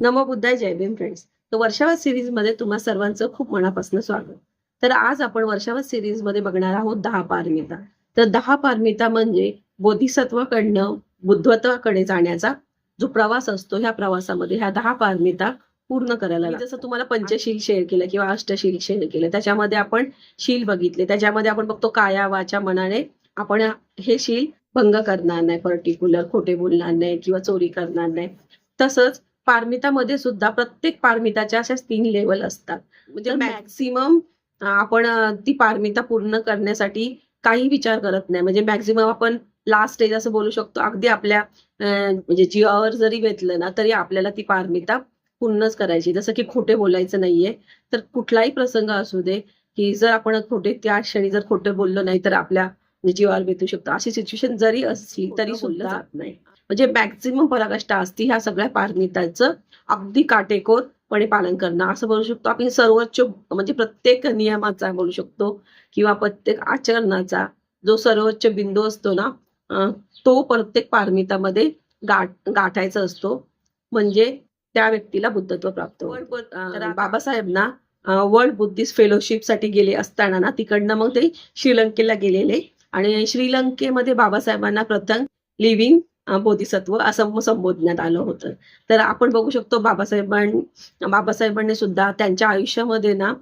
नमो बुद्धाय जय Bhim friends. तर वर्षावास series मध्ये तुम्हा सर्वांचं खूप मनापासून स्वागत. तर आज आपण वर्षावास सिरीज मध्ये बघणार आहोत 10 पारमिता. तर 10 पारमिता म्हणजे बोधिसत्वाकडनं बुद्धत्वाकडे जाण्याचा जो प्रवास असतो, ह्या प्रवासामध्ये ह्या 10 पारमिता पूर्ण करायला जसं तुम्हाला पंचशील शेअर केलं किंवा अष्टशील शेअर केलं, त्याच्यामध्ये आपण शील बघितले. त्याच्यामध्ये आपण बघतो काया वाचा मनाने आपण हे शील भंग करणार नाही, पर्टिक्युलर खोटे बोलणार नाही किंवा चोरी करणार नाही. तसंच पारमितामध्ये सुद्धा प्रत्येक पारमिताच्या अशा 3 लेवल असतात. म्हणजे मॅक्सिमम आपण ती पारमिता पूर्ण करण्यासाठी काही विचार करत नाही. म्हणजे मॅक्सिमम आपण लास्ट स्टेज असं बोलू शकतो. अगदी आपल्या म्हणजे जीवावर जरी बेतलं ना, तरी आपल्याला ती पारमिता पूर्णच करायची. जसं की खोटे बोलायचं नाहीये. तर कुठलाही प्रसंग असू दे, की जर आपण त्या क्षणी जर खोटं बोललो नाही, तर आपल्या म्हणजे जीवावर बेतू शकतो. अशी सिच्युएशन जरी असली तरी सुद्धा जात नाही. म्हणजे मॅक्सिमम पराकाष्ठा असती ह्या सगळ्या पारमितांचं अगदी काटेकोरपणे पालन करणं असं बोलू शकतो. आपण सर्वोच्च म्हणजे प्रत्येक नियमाचा बोलू शकतो किंवा प्रत्येक आचरणाचा जो सर्वोच्च बिंदू असतो ना, तो प्रत्येक पारमितामध्ये गाठायचा असतो. म्हणजे त्या व्यक्तीला बुद्धत्व प्राप्त होतं. बाबासाहेब ना वर्ल्ड बुद्धिस्ट फेलोशिप साठी गेले असताना ना, तिकडनं मग ते श्रीलंकेला गेलेले आणि श्रीलंकेमध्ये बाबासाहेबांना प्रथम लिव्हिंग बोधिसत्व असं संबोधण्यात आलं होतं. तर आपण बघू शकतो बाबासाहेबांनी सुद्धा त्यांच्या आयुष्यामध्ये ना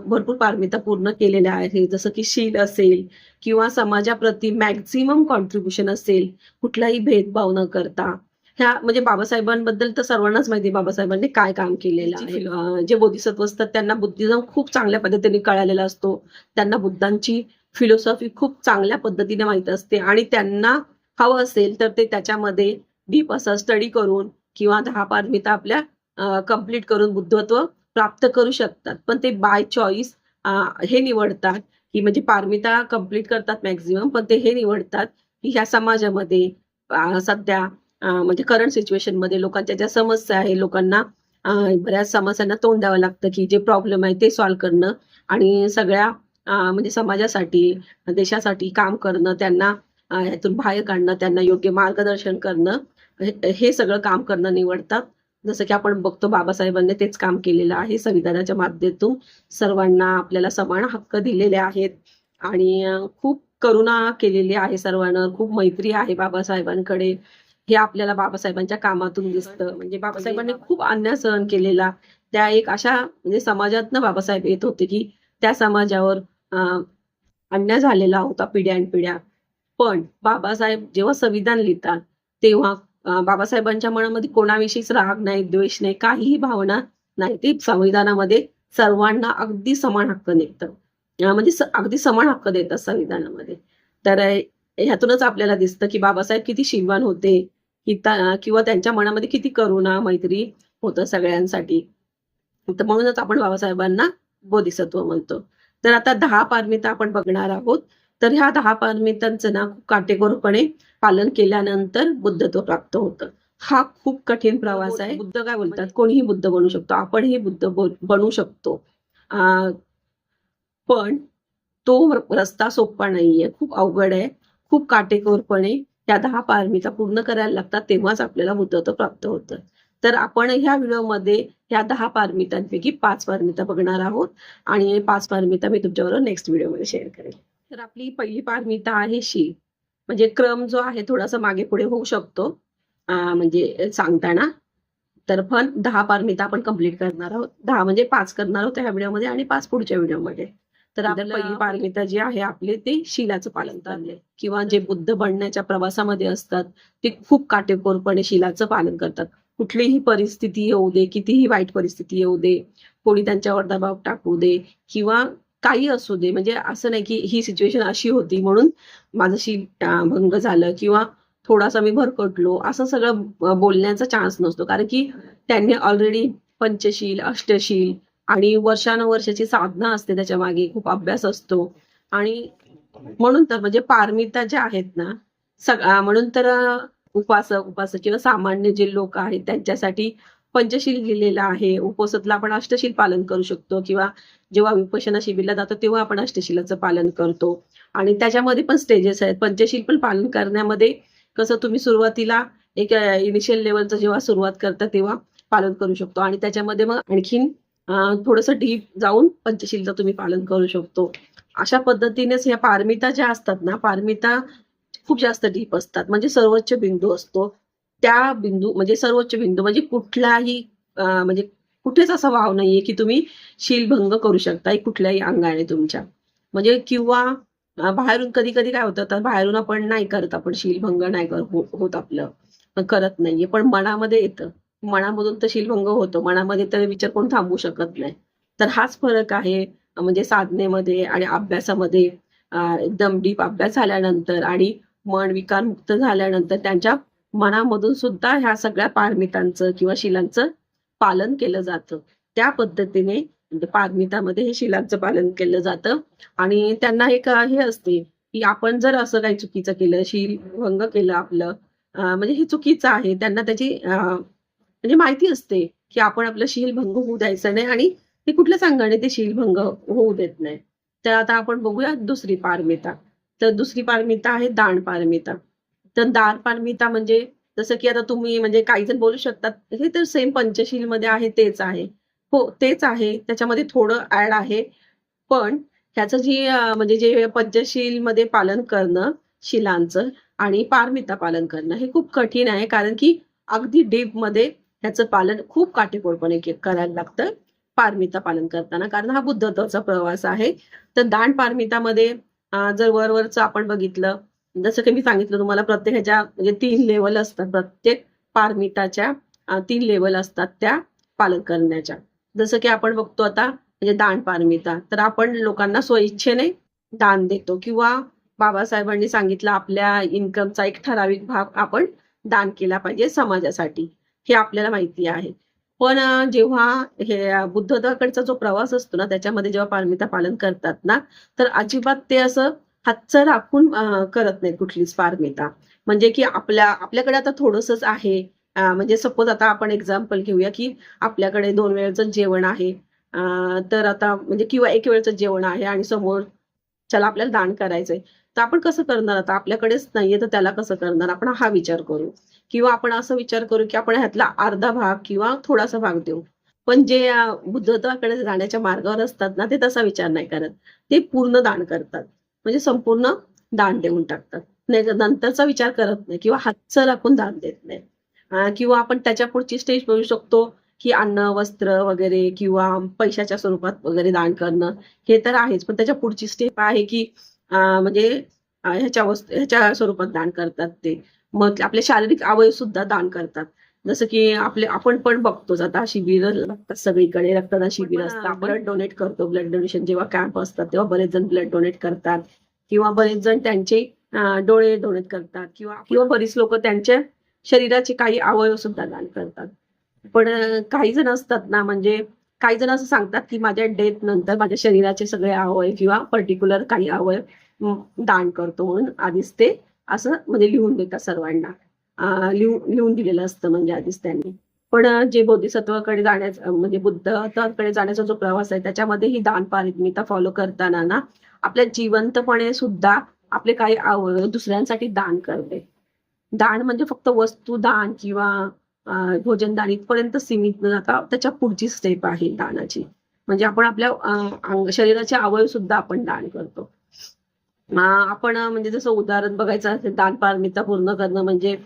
भरपूर पारमिता पूर्ण केलेल्या आहेत. जसं की शील असेल किंवा समाजाप्रती मॅक्झिमम कॉन्ट्रीब्युशन असेल, कुठलाही भेदभाव न करता. ह्या म्हणजे बाबासाहेबांबद्दल तर सर्वांनाच माहिती आहे बाबासाहेबांनी काय काम केलेलं आहे. जे बोधिसत्व असतात त्यांना बुद्धिझम खूप चांगल्या पद्धतीने कळालेला असतो. त्यांना बुद्धांची फिलॉसॉफी खूप चांगल्या पद्धतीने माहित असते आणि त्यांना हवं असेल तर ते त्याच्यामध्ये डीप असं स्टडी करून किंवा 10 पारमिता आपल्या कंप्लीट करून बुद्धत्व प्राप्त करू शकतात. पण ते बाय चॉईस हे निवडतात की म्हणजे पारमिता कंप्लीट करतात मॅक्झिमम, पण ते हे निवडतात की ह्या समाजामध्ये सध्या म्हणजे करंट सिच्युएशन मध्ये लोकांच्या ज्या समस्या आहे, लोकांना बऱ्याच समस्यांना तोंड द्यावं लागतं की जे प्रॉब्लेम आहे ते सॉल्व्ह करणं आणि सगळ्या म्हणजे समाजासाठी देशासाठी काम करणं, त्यांना ह्यातून बाहेर काढणं, त्यांना योग्य मार्गदर्शन करणं, हे सगळं काम करणं निवडतात. जसं की आपण बघतो बाबासाहेबांनी तेच काम केलेलं आहे. संविधानाच्या माध्यमातून सर्वांना आपल्याला समान हक्क दिलेले आहेत आणि खूप करुणा केलेली आहे सर्वांना, खूप मैत्री आहे बाबासाहेबांकडे. हे आपल्याला बाबासाहेबांच्या कामातून दिसतं. म्हणजे बाबासाहेबांनी खूप अन्याय सहन केलेला. त्या एक अशा म्हणजे समाजातनं बाबासाहेब येत होते की त्या समाजावर अन्याय झालेला होता पिढ्यानपिढ्या. पण बाबासाहेब जेव्हा संविधान लिहितात तेव्हा बाबासाहेबांच्या मनामध्ये कोणाविषयीच राग नाही, द्वेष नाही, काहीही भावना नाही. ते संविधानामध्ये सर्वांना अगदी समान हक्क निघतं. म्हणजे अगदी समान हक्क देतात संविधानामध्ये. तर ह्यातूनच आपल्याला दिसतं की बाबासाहेब किती शीलवान होते किंवा त्यांच्या मनामध्ये किती करुणा, मैत्री होतं सगळ्यांसाठी. तर म्हणूनच आपण बाबासाहेबांना बोधिसत्व म्हणतो. तर आता 10 पारमिता आपण बघणार आहोत. तर ह्या 10 पारमितांचं ना खूप काटेकोरपणे पालन केल्यानंतर बुद्धत्व प्राप्त होतं. हा खूप कठीण प्रवास आहे. बुद्ध काय बोलतात, कोणीही बुद्ध बनू शकतो, आपणही बुद्ध बनू शकतो. पण तो रस्ता सोपा नाहीये, खूप अवघड आहे. खूप काटेकोरपणे त्या 10 पारमिता पूर्ण करायला लागतात, तेव्हाच आपल्याला बुद्धत्व प्राप्त होतं. तर आपण ह्या व्हिडिओमध्ये ह्या 10 पारमितांपैकी 5 पारमिता बघणार आहोत आणि 5 पारमिता मी तुमच्याबरोबर नेक्स्ट व्हिडिओमध्ये शेअर करेल. तर आपली पहिली पारमिता आहे शील. म्हणजे क्रम जो आहे थोडासा मागे पुढे होऊ शकतो म्हणजे सांगताना. तर पण 10 पारमिता आपण कंप्लीट करणार आहोत. 10 म्हणजे 5 करणार आहोत ह्या व्हिडिओमध्ये आणि 5 पुढच्या व्हिडिओमध्ये. तर आपल्याला पहिली पारमिता जी आहे आपली ते शीलाचं पालन करणे किंवा जे बुद्ध बनण्याच्या प्रवासामध्ये असतात ते खूप काटेकोरपणे शीलाचं पालन करतात. कुठलीही परिस्थिती येऊ दे, कितीही वाईट परिस्थिती येऊ दे, कोणी त्यांच्यावर दबाव टाकू दे किंवा काही असू दे, म्हणजे असं नाही की ही सिच्युएशन अशी होती म्हणून माझं शील भंग झालं किंवा थोडासा मी भरकटलो, असं सगळं बोलण्याचा चान्स नसतो. कारण की त्यांनी ऑलरेडी पंचशील, अष्टशील आणि वर्षानुवर्षाची साधना असते, त्याच्या मागे खूप अभ्यास असतो आणि म्हणून तर म्हणजे पारमिता ज्या आहेत ना म्हणून तर उपासक किंवा सामान्य जे लोक आहेत त्यांच्यासाठी पंचशील लिहिलेलं आहे. उपवासातलं आपण अष्टशील पालन करू शकतो किंवा जेव्हा विपश्यना शिबिरला जातो तेव्हा आपण अष्टशीलाचं पालन करतो आणि त्याच्यामध्ये पण स्टेजेस आहेत. पंचशील पण पालन करण्यामध्ये कसं तुम्ही सुरुवातीला एक इनिशियल लेवलचं जेव्हा सुरुवात करता तेव्हा पालन करू शकतो आणि त्याच्यामध्ये मग आणखीन थोडंसं डीप जाऊन पंचशीलचं तुम्ही पालन करू शकतो. अशा पद्धतीनेच ह्या पारमिता ज्या असतात ना, पारमिता खूप जास्त डीप असतात. म्हणजे सर्वोच्च बिंदू असतो. त्या बिंदू म्हणजे सर्वोच्च बिंदू म्हणजे कुठलाही म्हणजे कुठेच असा वाव नाहीये, की तुम्ही शीलभंग करू शकता कुठल्याही अंगाने तुमच्या. म्हणजे किंवा बाहेरून कधी-कधी काय होतं, तर बाहेरून आपण नाही करत, आपण शीलभंग नाही होत आपलं, करत नाहीये. पण मनामध्ये येतं. मनामधून तर शीलभंग होतो. मनामध्ये तर विचार कोण थांबवू शकत नाही. तर हाच फरक आहे म्हणजे साधनेमध्ये आणि अभ्यासामध्ये. एकदम डीप अभ्यास झाल्यानंतर आणि मन विकारमुक्त झाल्यानंतर त्यांच्या मनामधून सुद्धा ह्या सगळ्या पारमितांचं किंवा शिलांचं पालन केलं जातं. त्या पद्धतीने म्हणजे पारमितामध्ये हे शिलांचं पालन केलं जातं आणि त्यांना एक हे असते, की आपण जर असं काही चुकीचं केलं, शीलभंग केलं आपलं म्हणजे हे चुकीचं आहे. त्यांना त्याची म्हणजे माहिती असते, की आपण आपलं शीलभंग होऊ द्यायचं नाही आणि ते कुठल्याच अंगाने ते शीलभंग होऊ देत नाही. तर आता आपण बघूया दुसरी पारमिता. तर दुसरी पारमिता आहे दान पारमिता. तर दान पारमिता म्हणजे जसं की आता तुम्ही म्हणजे काही जण बोलू शकतात, हे तर सेम पंचशीलमध्ये आहे तेच आहे. हो, तेच आहे. त्याच्यामध्ये थोडं ॲड आहे. पण ह्याचं जी म्हणजे जे पंचशीलमध्ये पालन करणं शिलांचं आणि पारमिता पालन करणं हे खूप कठीण आहे. कारण की अगदी डीपमध्ये ह्याचं पालन खूप काटेकोरपणे करायला लागतं पारमिता पालन करताना. कारण हा बुद्धत्वाचा प्रवास आहे. तर दान पारमितामध्ये जर वरवरचं आपण बघितलं, जसं की मी सांगितलं तुम्हाला प्रत्येक ह्याच्या म्हणजे 3 लेव्हल असतात. प्रत्येक पारमिताच्या 3 लेव्हल असतात त्या पालन करण्याच्या. जसं की आपण बघतो आता म्हणजे दान पारमिता. तर आपण लोकांना स्वइच्छेने दान देतो किंवा बाबासाहेबांनी सांगितलं आपल्या इन्कमचा एक ठराविक भाग आपण दान केला पाहिजे समाजासाठी. हे आपल्याला माहिती आहे. पण जेव्हा हे बुद्धत्वाकडचा जो प्रवास असतो ना, त्याच्यामध्ये जेव्हा पारमिता पालन करतात ना, तर अजिबात ते असं हातचं राखून करत नाहीत कुठलीच पारमिता. म्हणजे की आपल्याकडे आता थोडंसंच आहे. म्हणजे सपोज आता आपण एक्झाम्पल घेऊया, की आपल्याकडे 2 वेळचं जेवण आहे. तर आता म्हणजे किंवा 1 वेळचं जेवण आहे आणि समोरच्याला आपल्याला दान करायचंय. तर आपण कसं करणार आता? आपल्याकडेच नाहीये, तर त्याला कसं करणार? आपण हा विचार करू. किंवा आपण असा विचार करू, की आपण ह्यातला अर्धा भाग किंवा थोडासा भाग देऊ. पण जे बुद्धत्वाकडे जाण्याच्या मार्गावर असतात ना, ते तसा विचार नाही करत. ते पूर्ण दान करतात. म्हणजे संपूर्ण दान देऊन टाकतात. नाही नंतरचा विचार करत नाही किंवा हातचं राखून दान देत नाही. किंवा आपण त्याच्या पुढची स्टेज बघू शकतो, की अन्न, वस्त्र वगैरे किंवा पैशाच्या स्वरूपात वगैरे दान करणं, हे तर आहेच. पण त्याच्या पुढची स्टेप आहे, की म्हणजे ह्याच्या स्वरूपात दान करतात ते. मग आपले शारीरिक अवयव सुद्धा दान करतात. जसं की आपण पण बघतोच आता शिबिरं लागतात सगळीकडे, रक्तदान शिबिर असतं. आपण ब्लड डोनेट करतो. ब्लड डोनेशन जेव्हा कॅम्प असतात, तेव्हा बरेच जण ब्लड डोनेट करतात किंवा बरेच जण त्यांचे डोळे डोनेट करतात किंवा किंवा बरीच लोकं त्यांच्या शरीराचे काही अवयव सुद्धा दान करतात. पण काही जण असतात ना, म्हणजे काही जण असं सांगतात, की माझ्या डेथ नंतर माझ्या शरीराचे सगळे अवयव किंवा पर्टिक्युलर काही अवयव दान करतो म्हणून आधीच ते असं म्हणजे लिहून देतात सर्वांना. लिहून दिलेलं असतं म्हणजे आधीच त्यांनी. पण जे बोधिसत्वाकडे जाण्याचं म्हणजे बुद्धत्वाकडे जाण्याचा जो प्रवास आहे त्याच्यामध्ये ही दान पारमिता फॉलो करताना ना, आपल्या जिवंतपणे सुद्धा आपले काही अवयव दुसऱ्यांसाठी दान करते. दान म्हणजे फक्त वस्तू दान किंवा भोजनदान इथपर्यंत सीमित न जाता त्याच्या पुढची स्टेप आहे दानाची. म्हणजे आपण आपल्या शरीराचे अवयव सुद्धा आपण दान करतो. आपण म्हणजे जसं उदाहरण बघायचं असेल दान पारमिता पूर्ण करणं म्हणजे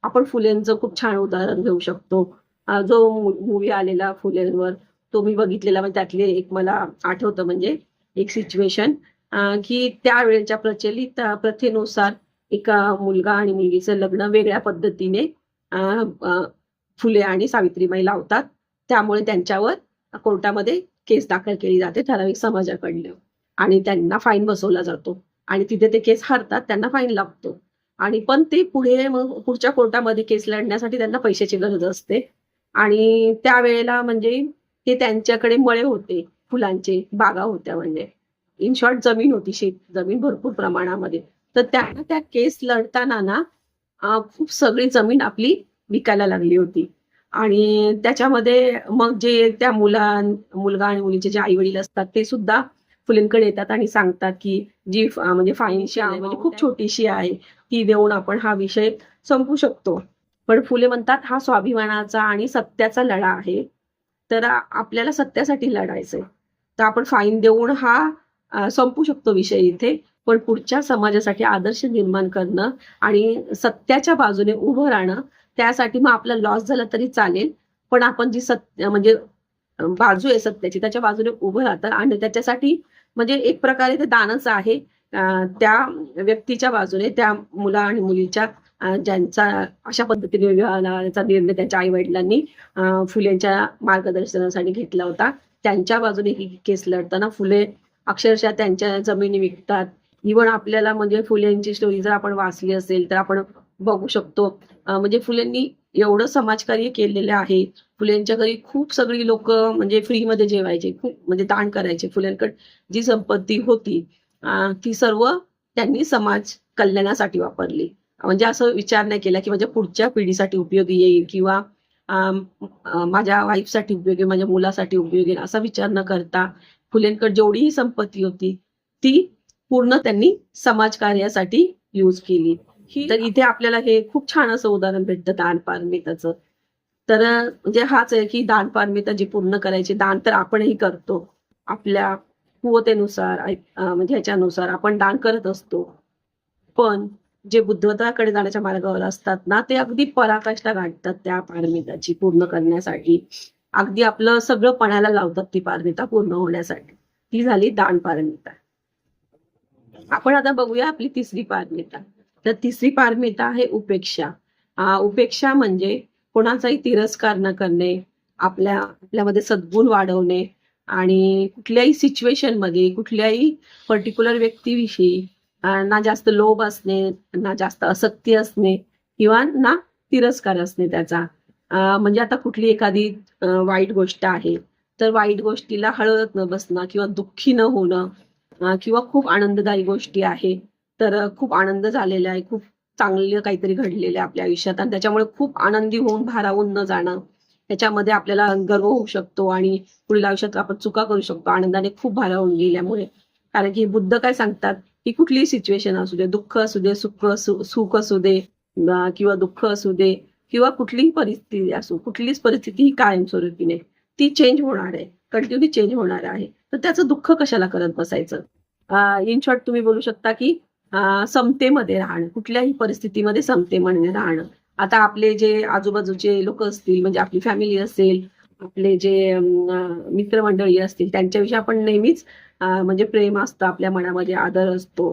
आपण फुलेंचं खूप छान उदाहरण घेऊ शकतो. जो मूव्ही आलेला फुलेंवर तो मी बघितलेला म्हणजे त्यातले एक मला आठवतं म्हणजे एक सिच्युएशन की त्यावेळेच्या प्रचलित प्रथेनुसार एका मुलगा आणि मुलगीचं लग्न वेगळ्या पद्धतीने अ, अ, फुले आणि सावित्रीबाई लावतात. त्यामुळे त्यांच्यावर कोर्टामध्ये केस दाखल केली जाते ठराविक समाजाकडनं आणि त्यांना फाईन बसवला जातो आणि तिथे ते केस हारतात, त्यांना फाईन लागतो आणि पण ते पुढे मग पुढच्या कोर्टामध्ये केस लढण्यासाठी त्यांना पैशाची गरज असते आणि त्यावेळेला म्हणजे ते त्यांच्याकडे मळे होते, फुलांचे बागा होत्या म्हणजे. इन शॉर्ट जमीन होती, जमीन भरपूर प्रमाणामध्ये. तर त्यांना त्या केस लढताना ना खूप सगळी जमीन आपली विकायला लागली होती आणि त्याच्यामध्ये मग जे त्या मुलगा आणि मुलीचे जे आई-वडील असतात ते सुद्धा फुलेंकडे येतात आणि सांगतात, की जी म्हणजे फाईनशी आहे म्हणजे खूप छोटीशी आहे, ती देऊन आपण हा विषय संपवू शकतो. पण फुले म्हणतात हा स्वाभिमानाचा आणि सत्याचा लढा आहे. तर आपल्याला सत्यासाठी लढायचंय. तर आपण फाईन देऊन हा संपू शकतो विषय इथे. पण पुढच्या समाजासाठी आदर्श निर्माण करणं आणि सत्याच्या बाजूने उभं राहणं, त्यासाठी मग आपला लॉस झाला तरी चालेल. पण आपण जी सत्य म्हणजे बाजू आहे सत्याची त्याच्या बाजूने उभं राहतं आणि त्याच्यासाठी म्हणजे एक प्रकारे ते दानच आहे. त्या व्यक्तीच्या बाजूने त्या मुला आणि मुलीच्या ज्यांचा अशा पद्धतीने विवाहाचा निर्णय त्यांच्या आई वडिलांनी फुलेंच्या मार्गदर्शनासाठी घेतला होता. त्यांच्या बाजूने ही केस लढताना फुले अक्षरशः त्यांच्या जमिनी विकतात. इव्हन आपल्याला म्हणजे फुलेंची स्टोरी जर आपण वाचली असेल तर आपण बघू शकतो. म्हणजे फुलेंनी एवढं समाजकार्य केलेलं आहे. फुलेंच्या घरी खूप सगळी लोक म्हणजे फ्रीमध्ये जेवायचे, खूप म्हणजे दान करायचे. फुलेंकडे जी संपत्ती होती ती सर्व त्यांनी समाज कल्याणासाठी वापरली. म्हणजे असं विचार नाही केला की माझ्या पुढच्या पिढीसाठी उपयोगी येईल किंवा माझ्या वाईफसाठी उपयोगी, माझ्या मुलासाठी उपयोगी येईल असा विचार न करता फुलेंकडे जेवढीही संपत्ती होती ती पूर्ण त्यांनी समाजकार्यासाठी यूज केली. तर इथे आपल्याला हे खूप छान असं उदाहरण भेटतं दान पारमिताचं. तर म्हणजे हाच आहे की दान पारमिता जी पूर्ण करायची, दान तर आपणही करतो आपल्या कुवतेनुसार, म्हणजे ह्याच्यानुसार आपण दान करत असतो. पण जे बुद्धत्वाकडे जाण्याच्या मार्गावर असतात ना, ते अगदी पराकाष्ठा गाठतात त्या पारमिताची पूर्ण करण्यासाठी. अगदी आपलं सगळं पणाला लावतात ती पारमिता पूर्ण होण्यासाठी. ती झाली दान पारमिता. आपण आता बघूया आपली तिसरी पारमिता. तर तिसरी पारमिता आहे उपेक्षा. उपेक्षा म्हणजे कोणाचाही तिरस्कार न करणे, आपल्यामध्ये सद्गुण वाढवणे आणि कुठल्याही सिच्युएशन मध्ये कुठल्याही पर्टिक्युलर व्यक्तीविषयी ना जास्त लोभ असणे, ना जास्त असक्ती असणे किंवा ना तिरस्कार असणे त्याचा. म्हणजे आता कुठली एखादी वाईट गोष्ट आहे तर वाईट गोष्टीला हळहळत न बसणं किंवा दुःखी न होणं किंवा खूप आनंददायी गोष्टी आहे तर खूप आनंद झालेला आहे, खूप चांगलं काहीतरी घडलेलं आहे आपल्या आयुष्यात आणि त्याच्यामुळे खूप आनंदी होऊन भारावून न जाणं, त्याच्यामध्ये आपल्याला गर्व होऊ शकतो आणि पुढील आयुष्यात आपण चुका करू शकतो आनंदाने खूप भारावून गेल्यामुळे. कारण की बुद्ध काय सांगतात की कुठलीही सिच्युएशन असू दे, दुःख असू दे, सुख असू दे किंवा दुःख असू दे किंवा कुठलीही परिस्थिती असू, कुठलीच परिस्थिती ही कायमस्वरूपी नाही, ती चेंज होणार आहे, कंटिन्यू चेंज होणार आहे. तर त्याचं दुःख कशाला करत बसायचं. इन शॉर्ट तुम्ही बोलू शकता की समतेमध्ये राहणं, कुठल्याही परिस्थितीमध्ये समतेमध्ये राहणं. आता आपले जे आजूबाजूचे लोक असतील म्हणजे आपली फॅमिली असेल, आपले जे मित्रमंडळी असतील त्यांच्याविषयी आपण नेहमीच म्हणजे प्रेम असतं आपल्या मनामध्ये, आदर असतो.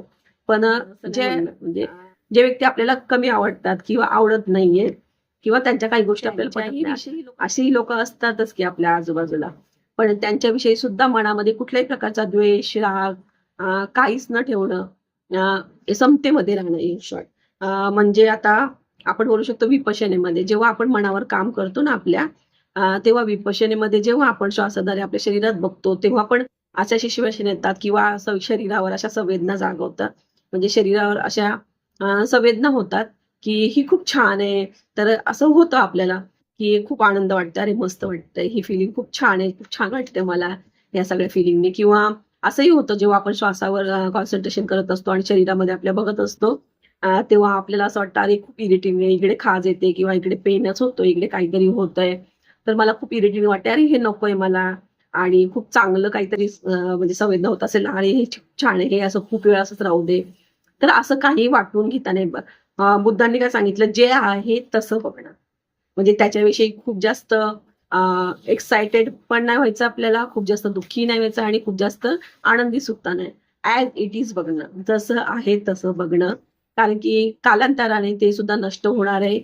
पण म्हणजे जे व्यक्ती आपल्याला कमी आवडतात किंवा आवडत नाहीये किंवा त्यांच्या काही गोष्टी आपल्याला पटत नाही, अशी लोक असतातच की आपल्या आजूबाजूला. पण त्यांच्याविषयी सुद्धा मनामध्ये कुठल्याही प्रकारचा द्वेष, राग काहीच न ठेवणं, समतेमध्ये राहणं इन शॉर्ट. म्हणजे आता आपण बोलू शकतो विपश्यनेमध्ये जेव्हा आपण मनावर काम करतो ना आपल्या, तेव्हा विपश्यनेमध्ये जेव्हा आपण श्वासाद्वारे आपल्या शरीरात बघतो तेव्हा पण अशा सिच्युएशन येतात किंवा शरीरावर अशा संवेदना जागवतात. म्हणजे शरीरावर अशा संवेदना होतात की ही खूप छान आहे. तर असं होतं आपल्याला की खूप आनंद वाटतं, अरे मस्त वाटतंय, ही फिलिंग खूप छान आहे, खूप छान वाटतं मला या सगळ्या फिलिंगने. किंवा असंही होतं जेव्हा आपण श्वासावर कॉन्सन्ट्रेशन करत असतो आणि शरीरामध्ये आपल्या बघत असतो तेव्हा आपल्याला असं वाटतं अरे खूप इरिटिंग आहे, इकडे खाज येते किंवा इकडे पेनच होतो, इकडे काहीतरी होतंय. तर मला खूप इरिटिंग वाटते, अरे हे नकोय मला. आणि खूप चांगलं काहीतरी म्हणजे संवेदना होत असेल, अरे हे खूप छान आहे, हे असं खूप वेळ असंच राहू दे. तर असं काही वाटून घेता नाही. बुद्धांनी काय सांगितलं, जे आहे तसं बघणं. म्हणजे त्याच्याविषयी खूप जास्त एक्साइटेड पण नाही व्हायचं आपल्याला, खूप जास्त दुःखी नाही व्हायचं आणि खूप जास्त आनंदी सुद्धा नाही. ऍज इट इज बघणं, जसं आहे तसं बघणं. कारण की कालांतराने ते सुद्धा नष्ट होणार आहे.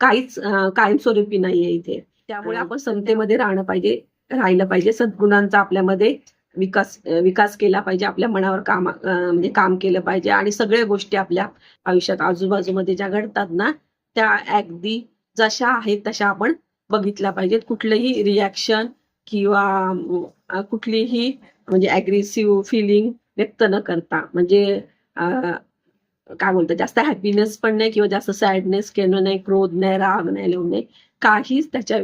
काहीच कायमस्वरूपी नाहीये इथे. त्यामुळे आपण समतेमध्ये राहिलं पाहिजे. सद्गुणांचा आपल्यामध्ये विकास केला पाहिजे. आपल्या मनावर म्हणजे काम केलं पाहिजे आणि सगळ्या गोष्टी आपल्या आयुष्यात आजूबाजूमध्ये ज्या घडतात ना, त्या अगदी जशा आहेत तशा आपण बघितल्या पाहिजेत. कुठलंही रिॲक्शन किंवा कुठलीही म्हणजे अग्रेसिव्ह फिलिंग व्यक्त न करता, म्हणजे काय बोलतात, जास्त हॅपीनेस पण नाही किंवा जास्त सॅडनेस केलं नाही, क्रोध नाही, राग नाही, लोभ नाही, काहीच त्याच्या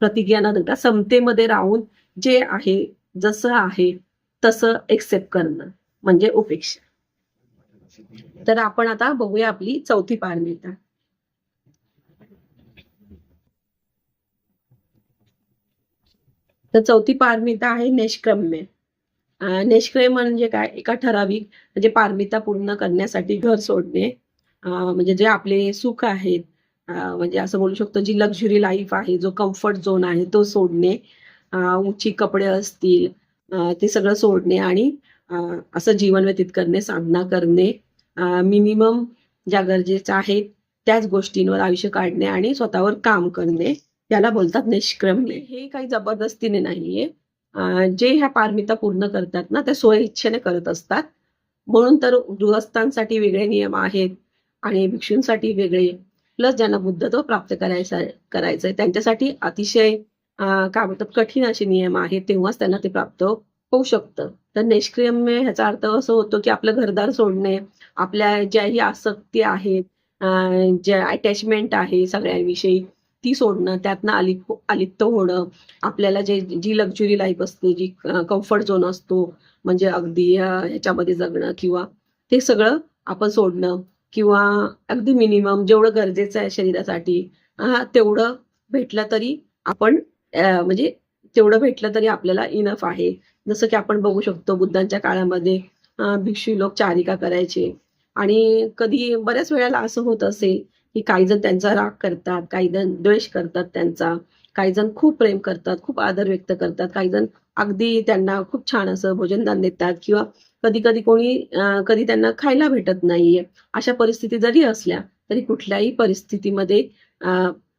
प्रतिक्रिया न देता समतेमध्ये राहून जे आहे जसं आहे तसं एक्सेप्ट करणं म्हणजे उपेक्षा. तर आपण आता बघूया आपली चौथी पारमिता. तर चौथी पारमिता आहे नैष्क्रम्य. निष्क्रिय म्हणजे काय? एका ठराविक म्हणजे पारमिता पूर्ण करण्यासाठी घर सोडणे. म्हणजे जे आपले सुख आहेत, म्हणजे असं बोलू शकतो जी लक्झरी लाईफ आहे, जो कम्फर्ट झोन आहे तो सोडणे. उंची कपडे असतील, ते सगळं सोडणे आणि अ, असं जीवन व्यतीत करणे, साधना करणे. मिनिमम ज्या गरजेच्या आहेत त्याच गोष्टींवर आयुष्य काढणे आणि स्वतःवर काम करणे. याला बोलतात निष्क्रम्य. हे काही जबरदस्तीने नाहीये. जे ह्या पारमिता पूर्ण करतात ना, त्या स्वइच्छेने करत असतात. म्हणून तर गृहस्थांसाठी वेगळे नियम आहेत आणि भिक्षूंसाठी वेगळे. प्लस ज्यांना बुद्धत्व प्राप्त करायचंय त्यांच्यासाठी अतिशय काय बोलतात कठीण असे नियम आहेत. तेव्हाच त्यांना ते प्राप्त होऊ शकतं. तर निष्क्रियम्य ह्याचा अर्थ असं होतो, की आपलं घरदार सोडणे, आपल्या ज्याही आसक्ती आहेत, अ, ज्या अटॅचमेंट आहे सगळ्यांविषयी ती सोडणं, त्यातनं अलिप्त होणं. आपल्याला जी लक्झरी लाईफ असते, जी कम्फर्ट झोन असतो, म्हणजे अगदी ह्याच्यामध्ये जगणं किंवा ते सगळं आपण सोडणं किंवा अगदी मिनिमम जेवढं गरजेचं आहे शरीरासाठी, तेवढं भेटलं तरी आपण म्हणजे तेवढं भेटलं तरी आपल्याला इनफ आहे. जसं की आपण बघू शकतो बुद्धांच्या काळामध्ये भिक्षू लोक चारिका करायचे आणि कधी बऱ्याच वेळेला असं होत असेल, की काही जण त्यांचा राग करतात, काही जण द्वेष करतात त्यांचा, काही जण खूप प्रेम करतात, खूप आदर व्यक्त करतात, काही जण अगदी त्यांना खूप छान असं भोजनदान देतात किंवा कधी-कधी कोणी कधी त्यांना खायला भेटत नाहीये. अशा परिस्थिती जरी असल्या, तरी कुठल्याही परिस्थितीमध्ये अ,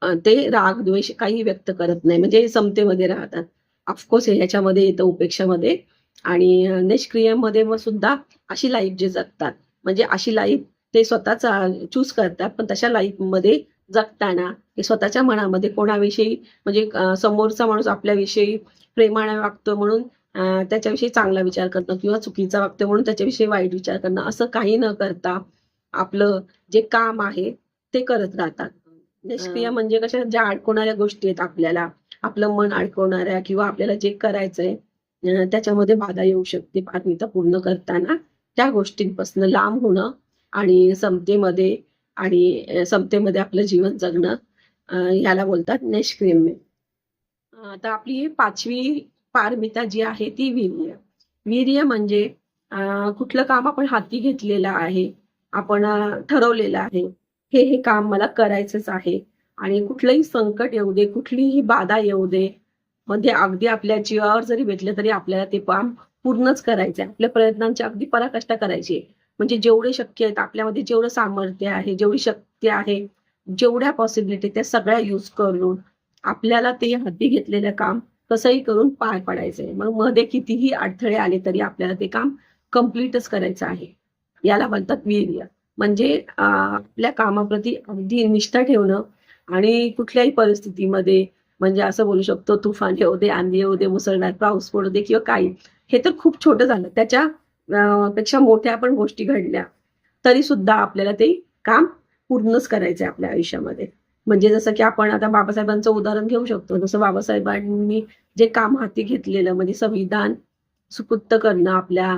अ, ते राग, द्वेष काही व्यक्त करत नाही. म्हणजे समतेमध्ये राहतात. ऑफकोर्स हे ह्याच्यामध्ये येतं उपेक्षामध्ये आणि निष्क्रियमध्ये मग सुद्धा अशी लाईफ जे जगतात. म्हणजे अशी लाईफ ते स्वतःच चूज करतात. पण तशा लाईफमध्ये जगताना ते स्वतःच्या मनामध्ये कोणाविषयी म्हणजे समोरचा माणूस आपल्याविषयी प्रेमाने वागतो म्हणून त्याच्याविषयी चांगला विचार करणं किंवा चुकीचा वागतोय म्हणून त्याच्याविषयी वाईट विचार करणं, असं काही न करता आपलं जे काम आहे ते करत राहतात. निष्क्रिय म्हणजे कशा ज्या अडकवणाऱ्या गोष्टी आहेत आपल्याला, आपलं मन अडकवणाऱ्या किंवा आपल्याला जे करायचंय त्याच्यामध्ये बाधा येऊ शकते पात्रता पूर्ण करताना. त्या गोष्टींपासून लांब होणं आणि समतेमध्ये आपलं जीवन जगणं, ह्याला बोलतात निष्क्रिय. आता आपली 5वी पारमिता जी आहे ती वीर्य. वीर्य म्हणजे कुठलं काम आपण हाती घेतलेलं आहे. आपण ठरवलेलं आहे. हे काम मला करायचंच आहे आणि कुठलंही संकट येऊ दे, कुठलीही बाधा येऊ दे, म्हणजे अगदी आपल्या जीवावर जरी बेतलं तरी आपल्याला ते काम पूर्णच करायचंय. आपल्या प्रयत्नांची अगदी पराकाष्ठा करायची आहे. म्हणजे जेवढे शक्य आहेत आपल्यामध्ये जेवढं सामर्थ्य आहे, जेवढी शक्ती आहे, जेवढ्या पॉसिबिलिटी त्या सगळ्या यूज करून आपल्याला ते हाती घेतलेलं काम कसंही करून पार पाडायचंय. मग मध्ये कितीही अडथळे आले तरी आपल्याला ते काम कंप्लीटच करायचं आहे. याला म्हणतात वीर्य. म्हणजे आपल्या कामाप्रती अगदी निष्ठा ठेवणं आणि कुठल्याही परिस्थितीमध्ये म्हणजे असं बोलू शकतो तुफान येऊ दे, आंधी येऊ दे, मुसळधार पाऊस पडू दे किंवा काही. हे तर खूप छोटं झालं. त्याच्या पेक्षा मोठ्या पण गोष्टी घडल्या, तरी सुद्धा आपल्याला ते काम पूर्णच करायचंय आपल्या आयुष्यामध्ये. म्हणजे जसं की आपण आता बाबासाहेबांचं उदाहरण घेऊ शकतो. जसं बाबासाहेबांनी जे काम हाती घेतलेलं म्हणजे संविधान सुपूर्त करणं आपल्या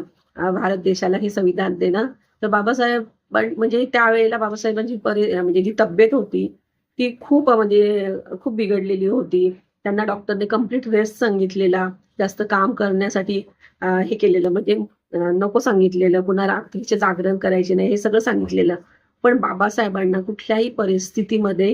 भारत देशाला हे संविधान देणं. तर म्हणजे त्यावेळेला बाबासाहेबांची म्हणजे जी तब्येत होती, ती खूप म्हणजे खूप बिघडलेली होती. त्यांना डॉक्टरने कंप्लीट रेस्ट सांगितलेला. जास्त काम करण्यासाठी हे केलेलं म्हणजे नको सांगितलेलं. पुन्हा रात्रीचे जागरण करायचे नाही, हे सगळं सांगितलेलं. पण बाबासाहेबांना कुठल्याही परिस्थितीमध्ये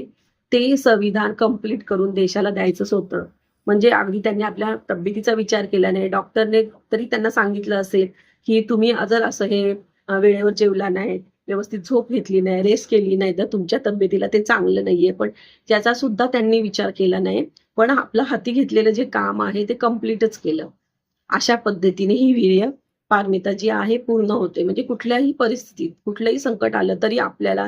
ते संविधान कंप्लीट करून देशाला द्यायचंच होतं. म्हणजे अगदी त्यांनी आपल्या तब्येतीचा विचार केला नाही. डॉक्टरने तरी त्यांना सांगितलं असेल, की तुम्ही जर असं हे वेळेवर जेवला नाही, व्यवस्थित झोप घेतली नाही, रेस्ट केली नाही, तर तुमच्या तब्येतीला ते चांगलं नाहीये. पण त्याचा सुद्धा त्यांनी विचार केला नाही. पण आपलं हाती घेतलेलं जे काम आहे ते कंप्लीटच केलं. अशा पद्धतीने ही वीर्य पारमिता जी आहे पूर्ण होते. म्हणजे कुठल्याही परिस्थितीत, कुठलंही संकट आलं तरी आपल्याला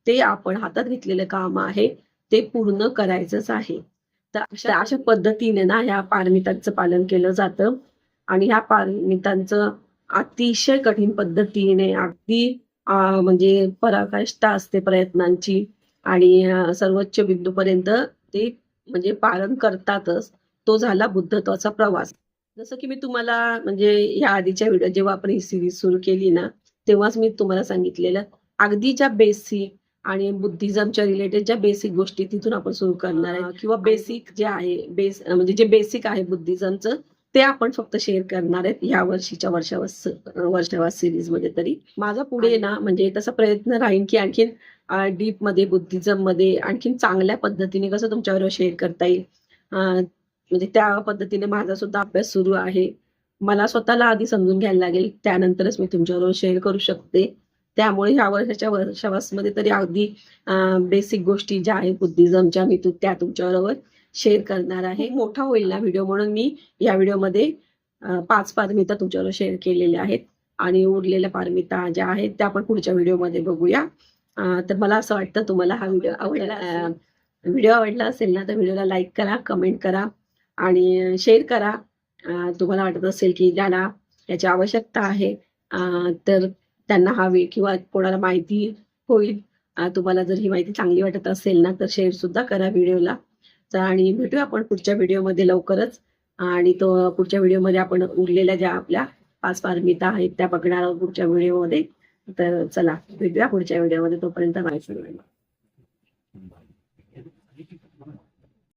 ते आपण हातात घेतलेलं काम आहे, ते पूर्ण करायचंच आहे. तर अशा पद्धतीने ना ह्या पारमितांचं पालन केलं जातं आणि ह्या पारमितांचं अतिशय कठीण पद्धतीने अगदी म्हणजे पराकाष्ठा असते प्रयत्नांची आणि सर्वोच्च बिंदूपर्यंत ते म्हणजे पालन करतातच. तो झाला बुद्धत्वाचा प्रवास. जसं की मी तुम्हाला म्हणजे या आधीच्या व्हिडिओ जेव्हा आपण ही सीरीज सुरू केली ना, तेव्हाच मी तुम्हाला सांगितलेलं अगदी ज्या बेसिक आणि बुद्धिझमच्या रिलेटेड ज्या बेसिक गोष्टी तिथून आपण सुरू करणार आहे किंवा बेसिक जे आहे म्हणजे जे बेसिक आहे बुद्धिझमचं ते आपण फक्त शेअर करणार आहेत या वर्षीच्या वर्षावास सिरीज मध्ये. तरी माझा पुढे ना म्हणजे तसा प्रयत्न राहील की आणखीन डीप मध्ये बुद्धिझम मध्ये आणखीन चांगल्या पद्धतीने कसं तुमच्याबरोबर शेअर करता येईल म्हणजे त्या पद्धतीने माझा सुद्धा अभ्यास सुरू आहे. मला स्वतःला आधी समजून घ्यायला लागेल, त्यानंतरच मी तुमच्याबरोबर शेअर करू शकते. त्यामुळे ह्या वर्षाच्या वर्षावासमध्ये तरी अगदी बेसिक गोष्टी ज्या आहेत बुद्धिझमच्या मी त्या तुमच्याबरोबर शेअर करणार आहे. मोठा होईल ना व्हिडिओ म्हणून मी या व्हिडिओमध्ये 5 पारमिता तुमच्याबरोबर शेअर केलेल्या आहेत आणि उरलेल्या पारमिता ज्या आहेत त्या आपण पुढच्या व्हिडिओमध्ये बघूया. तर मला असं वाटतं तुम्हाला हा व्हिडिओ आवडला असेल ना तर व्हिडिओला लाईक करा, कमेंट करा आणि शेअर करा. तुम्हाला वाटत असेल की ज्याला याची आवश्यकता आहे तर त्यांना हवी किंवा कोणाला माहिती होईल. तुम्हाला जर ही माहिती चांगली वाटत असेल ना तर शेअर सुद्धा करा व्हिडिओला. आणि भेटूया आपण पुढच्या व्हिडिओमध्ये लवकरच. आणि तो पुढच्या व्हिडिओमध्ये आपण उरलेल्या ज्या आपल्या 5 पारमिता आहेत त्या बघणार आहोत पुढच्या व्हिडिओमध्ये. तर चला भेटूया पुढच्या व्हिडिओमध्ये. तोपर्यंत बाय सगळ्यांना.